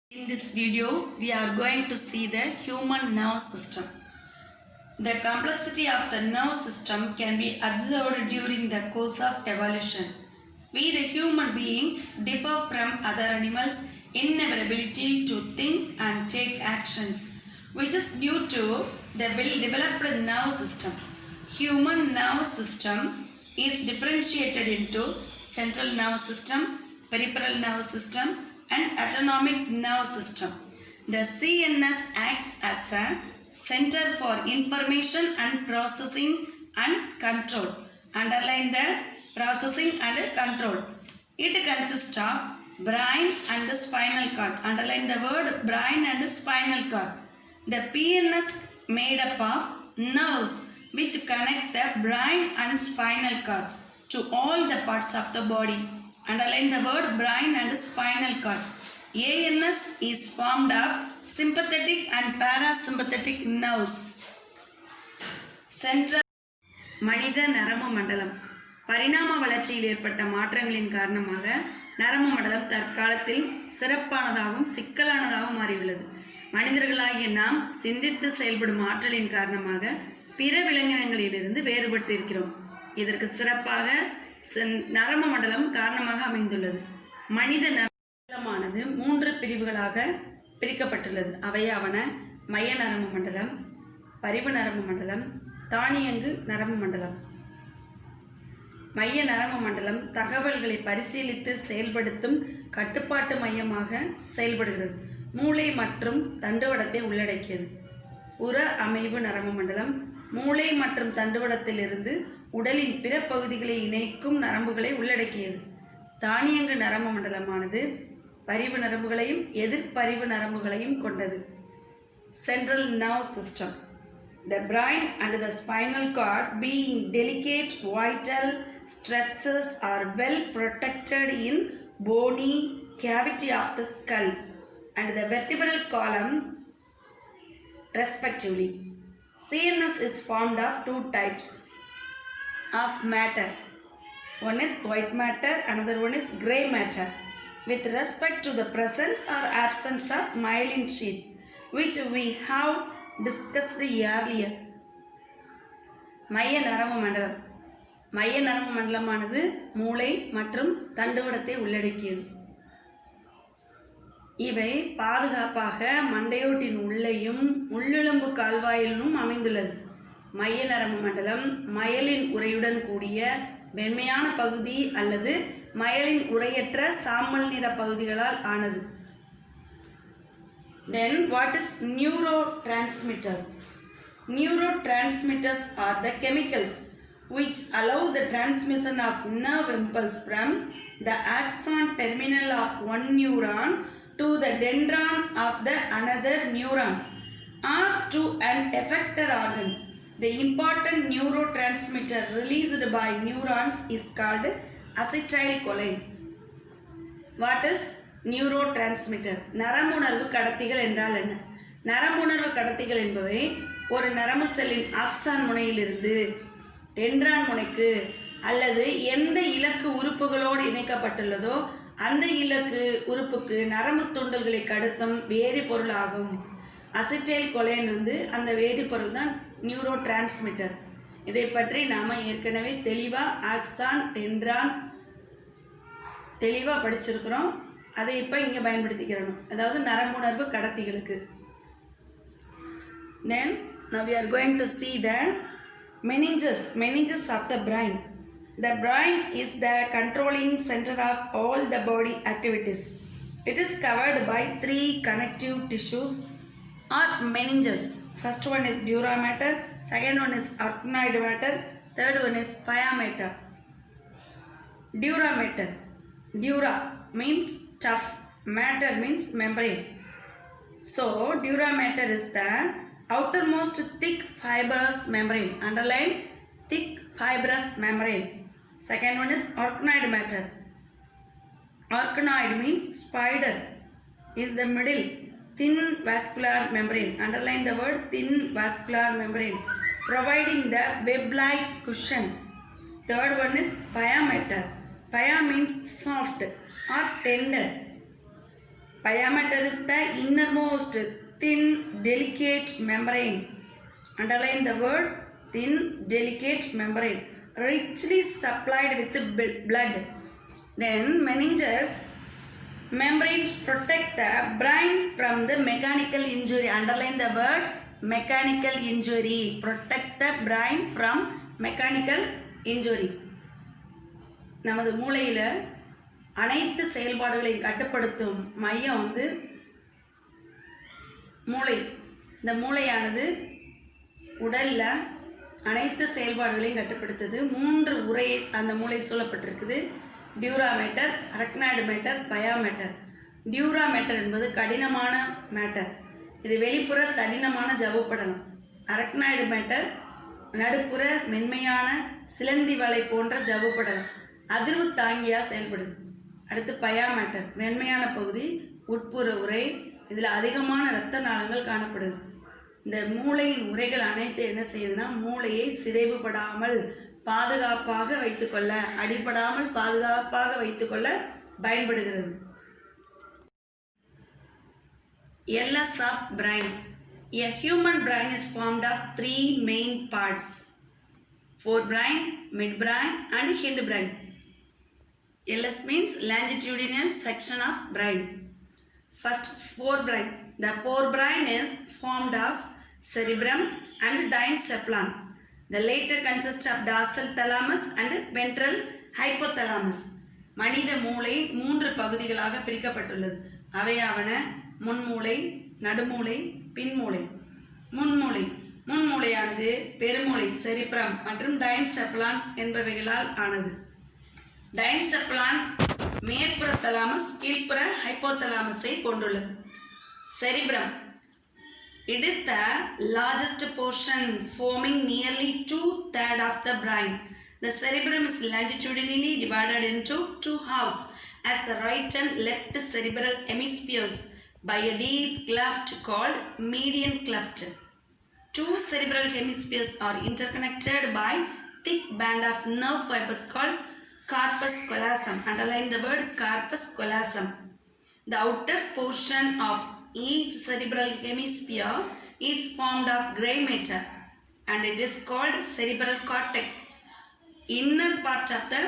In this video, we are going to see the human nerve system. The complexity of the nerve system can be observed during the course of evolution. We the human beings differ from other animals in our ability to think and take actions, which is due to the well-developed nerve system. Human nerve system is differentiated into central nervous system, peripheral nervous system, and autonomic nerve system. The CNS acts as a center for information and processing and control. Underline the processing and control. It consists of brain and the spinal cord. Underline the word brain and spinal cord. The PNS made up of nerves which connect the brain and spinal cord to all the parts of the body. Underline the word brain and spinal cord. ANS is formed of sympathetic and parasympathetic nerves. Central மனித நரம்பு மண்டலம். பரிணாம வளர்ச்சியில் ஏற்பட்ட மாற்றங்களின் காரணமாக நரம்பு மண்டலம் தற்காலத்தில் சிறப்பானதாகவும் சிக்கலானதாகவும் மாறியுள்ளது. மனிதர்களாகிய நாம் சிந்தித்து செயல்படும் ஆற்றலின் காரணமாக பிற விலங்கினங்களிலிருந்து வேறுபட்டு இருக்கிறோம். இதற்கு சிறப்பாக நரம்பு மண்டலம் காரணமாக அமைந்துள்ளது. மனித நரம்பு மூன்று பிரிவுகளாக பிரிக்கப்பட்டுள்ளது. அவையாவன மைய நரம்பு மண்டலம், பரிவு நரம்பு மண்டலம், தானியங்கு நரம்பு மண்டலம். மைய நரம்பு மண்டலம் தகவல்களை பரிசீலித்து செயல்படுத்தும் கட்டுப்பாட்டு மையமாக செயல்படுகிறது. மூளை மற்றும் தண்டுவடத்தை உள்ளடக்கியது. புற அமைவு நரம்பு மண்டலம் மூளை மற்றும் தண்டுவடத்திலிருந்து உடலின் பிற பகுதிகளை இணைக்கும் நரம்புகளை உள்ளடக்கியது. தானியங்கு நரம்பு மண்டலமானது பரிவு நரம்புகளையும் எதிர்பரிவு நரம்புகளையும் கொண்டது. Central nerve system. The brain and the spinal cord, being delicate vital structures, are well protected in bony cavity of the skull and the vertebral column respectively. CNS is formed of two types of matter. One is white matter, another one is grey matter. With respect to the presence or absence of myelin sheath, which we have discussed earlier. மைய நரம்பு மண்டலம். மைய நரம்பு மண்டலமானது மூளை மற்றும் தண்டுவடத்தை உள்ளடக்கியது. இவை பாதுகாப்பாக மண்டையோட்டின் உள்ளேயும் உள்ளெலும்பு கால்வாயிலும் அமைந்துள்ளது. மைய நரம்பு மண்டலம் மயலின் உறையுடன் கூடிய வெண்மையான பகுதி அல்லது மயலின் உறையற்ற சாம்பல் நிற பகுதிகளால் ஆனது. Then what is neurotransmitters? Neurotransmitters are the chemicals which allow the transmission of nerve impulse from the axon terminal of one neuron to the dendron of the another neuron or to an effector organ. The important neurotransmitter released by neurons is called acetylcholine. What is neurotransmitter? நரம்புணர்வு கடத்திகள் என்றால் என்ன? நரம்புணர்வு கடத்திகள் என்பவை ஒரு நரம்பு செல்லின் axon முனையிலிருந்து dendron முனைக்கு அல்லது எந்த இலக்கு உறுப்புகளோடு இணைக்கப்பட்டுள்ளதோ அந்த இலக்கு உறுப்புக்கு நரம்பு தூண்டல்களை கடத்தும் வேதிப்பொருள் ஆகும். அசிட்டைல்கொலைன் அந்த வேதிப்பொருள் தான் நியூரோ டிரான்ஸ்மிட்டர். இதை பற்றி நாம் ஏற்கனவே தெளிவாக ஆக்சான் டென்ட்ரான் தெளிவாக படிச்சிருக்கிறோம். அதை இப்போ இங்கே பயன்படுத்திக்கிறோம், அதாவது நரம்புணர்வு கடத்திகளுக்கு. Then now we are going to see the meninges of the brain. The brain is the controlling center of all the body activities. It is covered by three connective tissues or meninges. First one is dura mater, second one is arachnoid mater, third one is pia mater. Dura mater. Dura means tough, matter means membrane. So dura mater is the outermost thick fibrous membrane. Underline thick fibrous membrane. Second one is arachnoid matter. Arachnoid means spider, is the middle thin vascular membrane. Underline the word thin vascular membrane, providing the web-like cushion. Third one is pia mater. Pia means soft or tender. Pia mater is the innermost thin delicate membrane. Underline the word thin delicate membrane, richly supplied with blood. Then meninges membranes protect the brain from the mechanical injury. Underline the word mechanical injury. Protect the brain from mechanical injury. நமது மூளையில் அனைத்து செயல்பாடுகளையும் கட்டுப்படுத்தும் மையம் வந்து மூளை. இந்த மூளையானது உடலில் அனைத்து செயல்பாடுகளையும் கட்டுப்படுத்துது. 3 உரை அந்த மூளை சூழப்பட்டிருக்குது. Dura matter, arachnoid matter, pia matter. Dura matter என்பது கடினமான மேட்டர். இது வெளிப்புற தடினமான ஜவ்வுப்படலம். அரக்னாய்டு மேட்டர் நடுப்புற மென்மையான சிலந்தி வலை போன்ற ஜவ்வுப்படலம், அதிர்வு தாங்கியாக செயல்படுது. அடுத்து பயா மேட்டர், மென்மையான பகுதி, உட்புற உரை. இதில் அதிகமான இரத்த நாளங்கள் காணப்படுது. இந்த மூளையின் உரைகள் அனைத்து என்ன செய்யுதுன்னா மூளையை சிதைவுபடாமல் பாதுகாப்பாக வைத்துக்கொள்ள, அடிபடாமல் பாதுகாப்பாக வைத்துக்கொள்ள பயன்படுகிறது. LS of brain. A human brain is formed of 3 main parts: forebrain, midbrain and hindbrain. LS means longitudinal section of brain. First, forebrain. The forebrain is formed of cerebrum and diencephalon. The latter consists of dorsal thalamus and ventral hypothalamus. மனித மூளை 3 பகுதிகளாக பிரிக்கப்பட்டுள்ளது. அவையாவன முன்மூளை, நடுமூளை, பின்மூளை. முன்மூளையானது பெருமூளை cerebrum மற்றும் டைன்செப்லான் என்பவைகளால் ஆனது. டைன்செப்லான் மேற்புற thalamus, கீழ்ப்புற ஹைப்போதலாமஸை கொண்டுள்ளது. Cerebrum. It is the largest portion, forming nearly 2/3 of the brain. The cerebrum is longitudinally divided into 2 halves as the right and left cerebral hemispheres by a deep cleft called median cleft. 2 cerebral hemispheres are interconnected by thick band of nerve fibers called corpus callosum. Underline the word corpus callosum. The outer portion of each cerebral hemisphere is formed of gray matter and it is called cerebral cortex. Inner part of the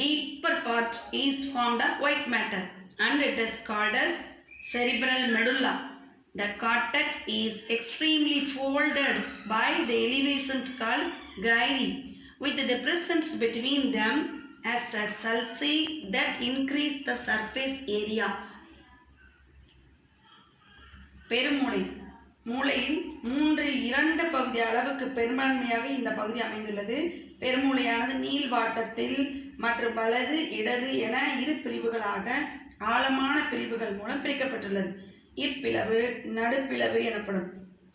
deeper part is formed of white matter and it is called as cerebral medulla. The cortex is extremely folded by the elevations called gyri, with the presence between them as a sulci that increase the surface area. பெருமூளை. மூளையில் 3/2 பகுதி அளவுக்கு பெரும்பான்மையாக இந்த பகுதி அமைந்துள்ளது. பெருமூளையானது நீள்வாட்டத்தில் மற்றும் வலது, இடது என 2 பிரிவுகளாக ஆழமான பிரிவுகள் மூலம் பிரிக்கப்பட்டுள்ளது. இப்பிளவு நடுப்பிளவு எனப்படும்.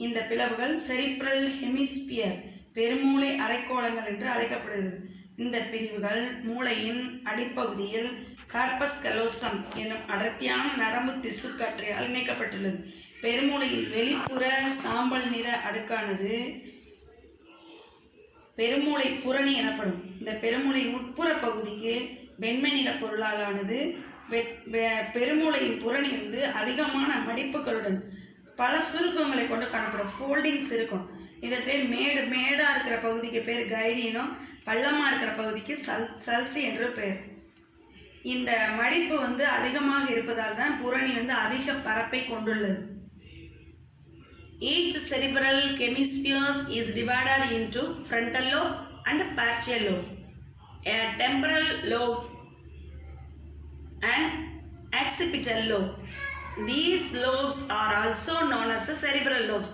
இந்த பிளவுகள் செரிப்ரல் ஹெமிஸ்பியர், பெருமூளை அரைக்கோளங்கள் என்று அழைக்கப்படுகிறது. இந்த பிரிவுகள் மூளையின் அடிப்பகுதியில் கார்பஸ் கலோசம் எனும் அடர்த்தியான நரம்பு திசுக்காற்றையால் இணைக்கப்பட்டுள்ளது. பெருமூளையின் வெளிப்புற சாம்பல் நிற அடுக்கானது பெருமூளை புரணி எனப்படும். இந்த பெருமூளையின் உட்புற பகுதிக்கு வெண்மை நிற பொருளாலானது. பெருமூளையின் புரணி வந்து அதிகமான மடிப்புகளுடன் பல சுருக்கங்களை கொண்டு காணப்படும். ஃபோல்டிங்ஸ் இருக்கும். இதற்கு மேடாக இருக்கிற பகுதிக்கு பேர் கைரினும், பள்ளமாக இருக்கிற பகுதிக்கு சல்சி என்று பெயர். இந்த மடிப்பு வந்து அதிகமாக இருப்பதால் தான் புரணி வந்து அதிக பரப்பை கொண்டுள்ளது. Each cerebral hemisphere is divided into frontal lobe and parietal lobe, a temporal lobe and occipital lobe. These lobes are also known as the cerebral lobes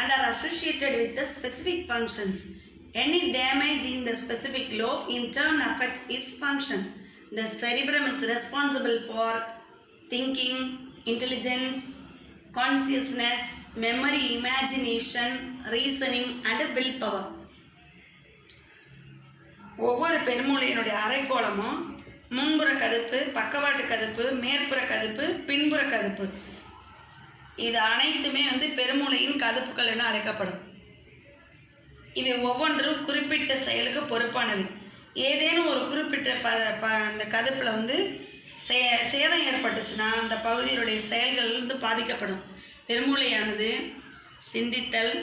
and are associated with the specific functions. Any damage in the specific lobe in turn affects its function. The cerebrum is responsible for thinking, intelligence, consciousness, memory, imagination, reasoning and willpower. ஒவ்வொரு பெருமூளையினுடைய அரைக்கோளமும் முன்புற கதுப்பு, பக்கவாட்டு கதுப்பு, மேற்புற கதுப்பு, பின்புற கதுப்பு, இது அனைத்துமே வந்து பெருமூளையின் கதுப்புகள் என அழைக்கப்படும். இவை ஒவ்வொன்றும் குறிப்பிட்ட செயலுக்கு பொறுப்பானவை. ஏதேனும் ஒரு குறிப்பிட்ட அந்த கதுப்பில் வந்து சேதம் ஏற்பட்டுச்சுன்னா அந்த பகுதியினுடைய செயல்கள் பாதிக்கப்படும். பெருமூளையானது சிந்தித்தல்,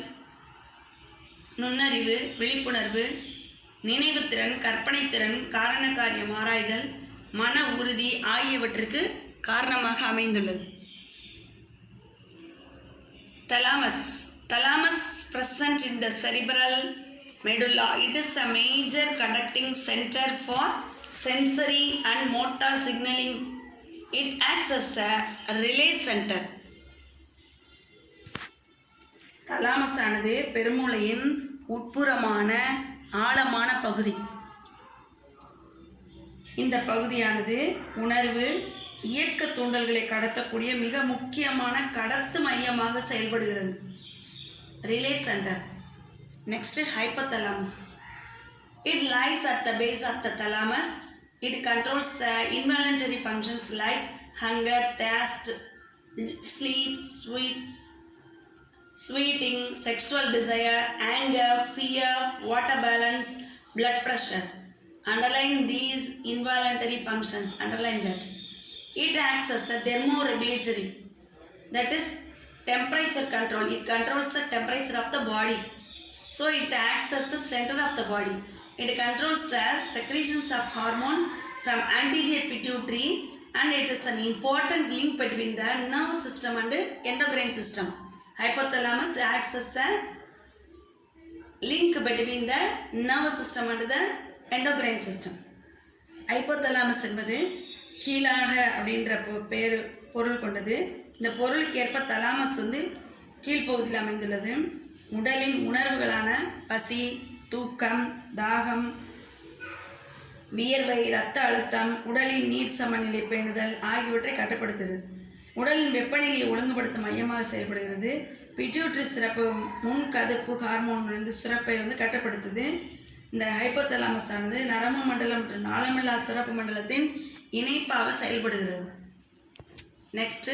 நுண்ணறிவு, விழிப்புணர்வு, நினைவுத்திறன், கற்பனைத்திறன், காரண காரியம் ஆராய்தல், மன உறுதி ஆகியவற்றுக்கு காரணமாக அமைந்துள்ளது. Thalamus present in the cerebral medulla. It is a major conducting center for sensory and motor signaling. It acts as a relay center. Thalamus ஆனது பெருமூளையின் உட்புறமான ஆழமான பகுதி. இந்த பகுதியானது உணர்வு, இயக்க தூண்டல்களை கடத்தக்கூடிய மிக முக்கியமான கடத்து மையமாக செயல்படுகிறது. Relay centre. Next hypothalamus. It lies at the base of the thalamus. It controls involuntary functions like hunger, thirst, sleep, sweating, sexual desire, anger, fear, water balance, blood pressure. Underline these involuntary functions. Underline that. It acts as a thermoregulatory. That is temperature control. It controls the temperature of the body. So it acts as the center of the body. It controls the secretions of hormones from anterior pituitary, and it is an important link between the nervous system and the endocrine system. Hypothalamus acts as the link between the nervous system and the endocrine system. Hypothalamus என்பது கீழாக அப்படின்ற பொருள் கொண்டது. இந்த பொருளுக்கு ஏற்ப thalamus கீழ்ப்பகுதியில் அமைந்துள்ளது. உடலின் உணர்வுகளான பசி, தூக்கம், தாகம், வியர்வை, இரத்த அழுத்தம், உடலின் நீர் சமநிலை பேணுதல் ஆகியவற்றை கட்டுப்படுத்துகிறது. உடலின் வெப்பநிலையை ஒழுங்குபடுத்தும் மையமாக செயல்படுகிறது. பிட்யூட்டரி சிறப்பு முன்கதப்பு ஹார்மோன் சுரப்பை கட்டுப்படுத்துது. இந்த ஹைப்போதலாமஸ் ஆனது நரம்பு மண்டலம் மற்றும் நாளமில்லா சுரப்பு மண்டலத்தின் இணைப்பாக செயல்படுகிறது. Next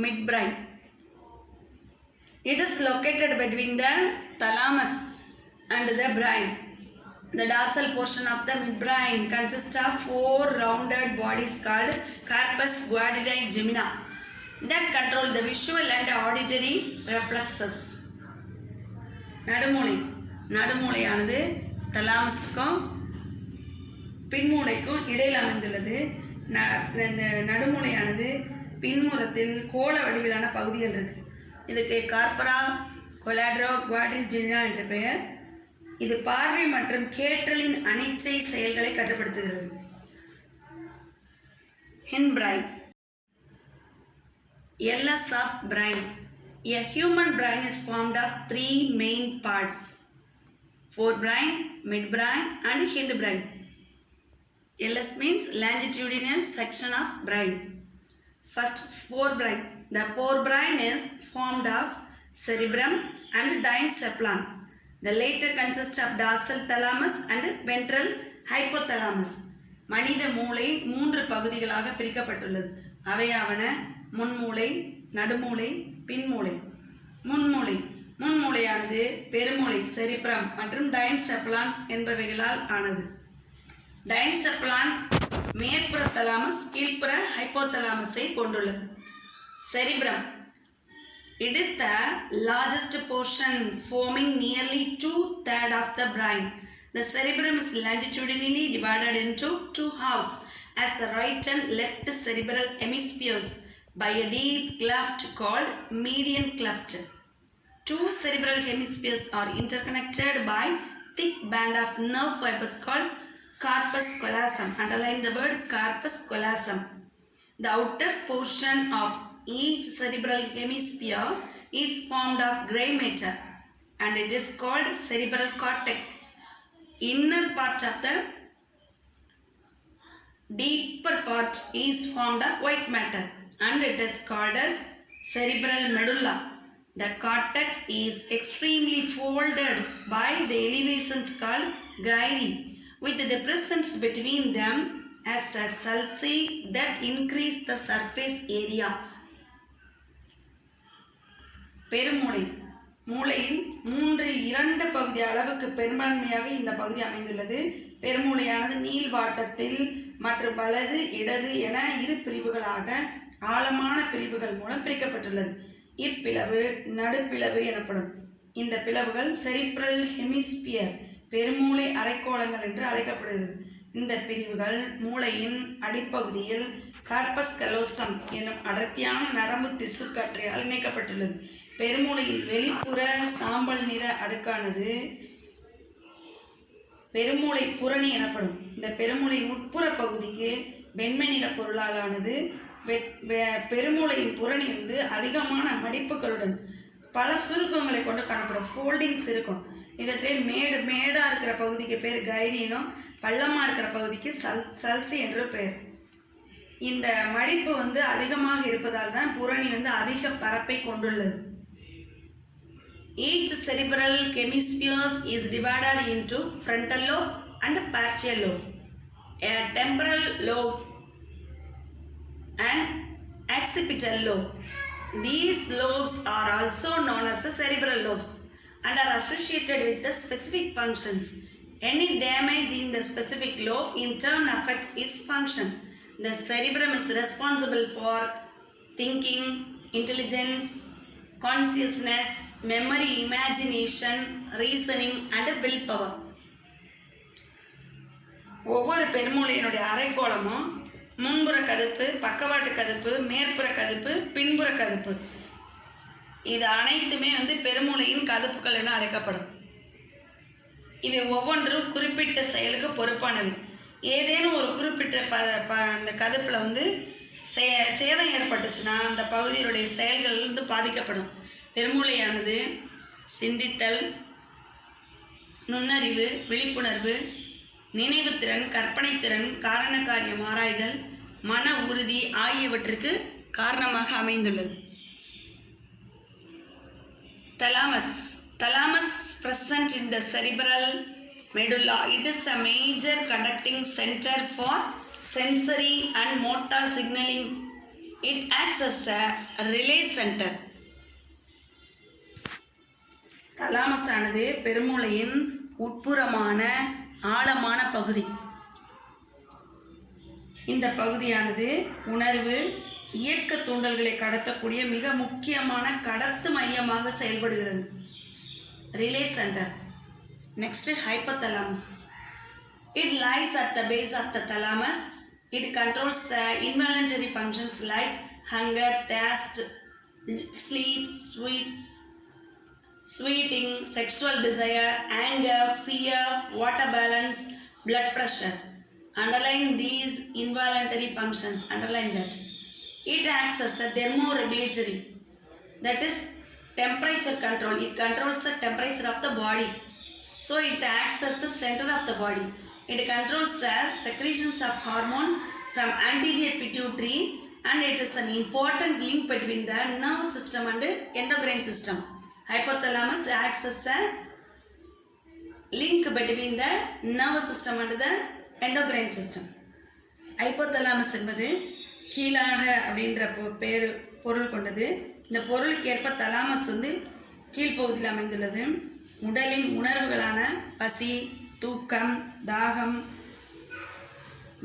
mid brain. It is located between the thalamus and the brain. The dorsal portion of the midbrain consists of 4 rounded bodies called corpus guadidae gemina that control the visual and auditory reflexes. நடுமூளையானது தலாமஸுக்கும் பின்மூளைக்கும் இடையில் அமைந்துள்ளது. இந்த நடுமூளையானது பின்புறத்தில் கோள வடிவிலான பகுதிகள் இருக்கு. இதுக்கு கார்பரா கொலாட்ரோ குவாட்ரிஜினா என்ற பெயர். இது பார்வை மற்றும் கேட்டலின் அனிச்சை செயல்களை கட்டுப்படுத்துகிறது. ஹின்பிரைன். LS of brain. A human brain is formed of 3 main parts: forebrain, midbrain and hindbrain. LS means longitudinal section of brain. First, forebrain. The forebrain is formed of cerebrum and diencephalon. The later consists of dorsal thalamus and ventral hypothalamus. மனித மூளை 3 பகுதிகளாக பிரிக்கப்பட்டுள்ளது. அவையாவன முன்மூளை, நடுமூளை, பின்மூளை. முன்மூளையானது பெருமூளை cerebrum மற்றும் டைன்செப்லான் என்பவைகளால் ஆனது. டைன்செப்லான் மேற்புற thalamus, கீழ்ப்புற ஹைப்போதலாமஸை கொண்டுள்ளது. Cerebrum. It is the largest portion, forming nearly 2/3 of the brain. The cerebrum is longitudinally divided into 2 halves as the right and left cerebral hemispheres by a deep cleft called median cleft. 2 cerebral hemispheres are interconnected by thick band of nerve fibers called corpus callosum. Underline the word corpus callosum. The outer portion of each cerebral hemisphere is formed of gray matter and it is called cerebral cortex. Inner part of the deeper part is formed of white matter and it is called as cerebral medulla. The cortex is extremely folded by the elevations called gyri, with the presence between them as a sulci that increase the surface area. பெருமூளை. மூளையில் 3/2 பகுதி அளவுக்கு பெரும்பான்மையாக இந்த பகுதி அமைந்துள்ளது. பெருமூளையானது நீள்வாட்டத்தில் மற்றும் வலது இடது என இரு பிரிவுகளாக ஆழமான பிரிவுகள் மூலம் பிரிக்கப்பட்டுள்ளது. இப்பிளவு நடுப்பிளவு எனப்படும். இந்த பிளவுகள் செரிப்ரல் ஹெமிஸ்பியர் பெருமூளை அரைக்கோளங்கள் என்று அழைக்கப்படுகிறது. இந்த பிரிவுகள் மூளையின் அடிப்பகுதியில் கார்பஸ் கலோசம் என்னும் அடர்த்தியான நரம்பு திசுக்காற்றையால் இணைக்கப்பட்டுள்ளது. பெருமூளையின் வெளிப்புற சாம்பல் நிற அடுக்கானது பெருமூளை புரணி எனப்படும். இந்த பெருமூளையின் உட்புற பகுதிக்கு வெண்மை நிற பொருளாலானது. பெருமூளையின் புரணி அதிகமான மடிப்புகளுடன் பல சுருக்கங்களை கொண்டு காணப்படும். ஃபோல்டிங்ஸ் இருக்கும். இதற்கு மேடாக இருக்கிற பகுதிக்கு பேர் கைரீனும், பள்ளமாக இருக்கிற பகுதிக்கு சல்சி என்று பெயர். இந்த மடிப்பு அதிகமாக இருப்பதால் தான் புரணி அதிக பரப்பை கொண்டுள்ளது. Each cerebral hemisphere is divided into frontal lobe and parietal lobe, a temporal lobe and occipital lobe. These lobes are also known as the cerebral lobes and are associated with the specific functions. Any damage in the specific lobe in turn affects its function. The cerebrum is responsible for thinking, intelligence, consciousness, memory, imagination, reasoning and willpower. ஒவ்வொரு பெருமூளையினுடைய அரைக்கோளமும் முன்புற கதுப்பு, பக்கவாட்டு கதுப்பு, மேற்புற கதுப்பு, பின்புற கதுப்பு, இது அனைத்துமே பெருமூளையின் கதுப்புகள் என அழைக்கப்படும். இவை ஒவ்வொன்றும் குறிப்பிட்ட செயலுக்கு பொறுப்பானவை. ஏதேனும் ஒரு குறிப்பிட்ட அந்த கதுப்பில் சேதம் ஏற்பட்டுச்சுன்னா அந்த பகுதியினுடைய செயல்கள் பாதிக்கப்படும். பெருமூளையானது சிந்தித்தல், நுண்ணறிவு, விழிப்புணர்வு, நினைவுத்திறன், கற்பனைத்திறன், காரண காரியம் ஆராய்தல், மன உறுதி ஆகியவற்றுக்கு காரணமாக அமைந்துள்ளது. Thalamus present in the cerebral medulla. It is a major conducting center for sensory and motor signaling. It acts as a relay center. Thalamus ஆனது பெருமூளையின் உட்புறமான ஆழமான பகுதி. இந்த பகுதியானது உணர்வு, இயக்க தூண்டல்களை கடத்தக்கூடிய மிக முக்கியமான கடத்து மையமாக செயல்படுகிறது. Relay centre. Next hypothalamus. It lies at the base of the thalamus. It controls involuntary functions like hunger, thirst, sleep, sweating, sexual desire, anger, fear, water balance, blood pressure. Underline these involuntary functions. Underline that. It acts as a thermoregulatory. That is temperature control. It controls the temperature of the body. So it acts as the center of the body. It controls the secretions of hormones from anterior pituitary and it is an important link between the nervous system and endocrine system. Hypothalamus acts as the link between the nervous system and the endocrine system. Hypothalamus என்பது கீழாக அப்படின்ற பொருள் கொண்டது. இந்த பொருளுக்கு ஏற்ப thalamus கீழ்ப்பகுதியில் அமைந்துள்ளது. உடலின் உணர்வுகளான பசி, தூக்கம், தாகம்,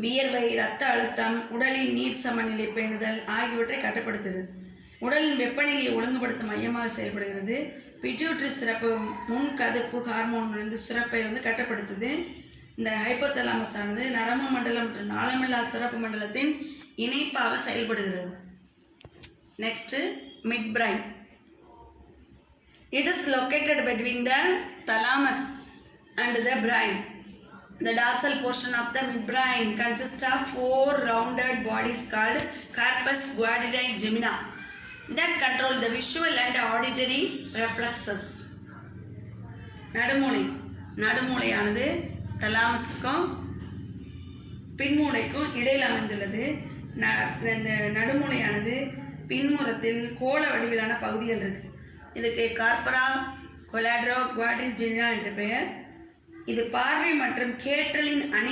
வியர்வை, இரத்த அழுத்தம், உடலின் நீர் சமநிலை பேணுதல் ஆகியவற்றை கட்டுப்படுத்துகிறது. உடலின் வெப்பநிலையை ஒழுங்குபடுத்தும் மையமாக செயல்படுகிறது. பிட்யூட்டரி சிறப்பு முன்கதுப்பு ஹார்மோன் சுரப்பை கட்டுப்படுத்துது. இந்த ஹைப்போதலாமஸ் ஆனது நரம்பு மண்டலம் மற்றும் நாளமில்லா சுரப்பு மண்டலத்தின் இணைப்பாக செயல்படுகிறது. Next mid brain. It is located between the thalamus and the brain. The dorsal portion of the midbrain consists of 4 rounded bodies called corpus guidoides gemina that control the visual and auditory reflexes. நடுமூளையானது தலாமஸுக்கும் பின்மூளைக்கும் இடையில் அமைந்துள்ளது. இந்த நடுமூளையானது பின்முறத்தில் கோள வடிவிலான பகுதிகள் இருக்கு. இதுக்கு கார்பரா கொலாட்ரோ குவாட்ரிஜினா என்ற பெயர். இது பார்வை மற்றும் கேட்டலின்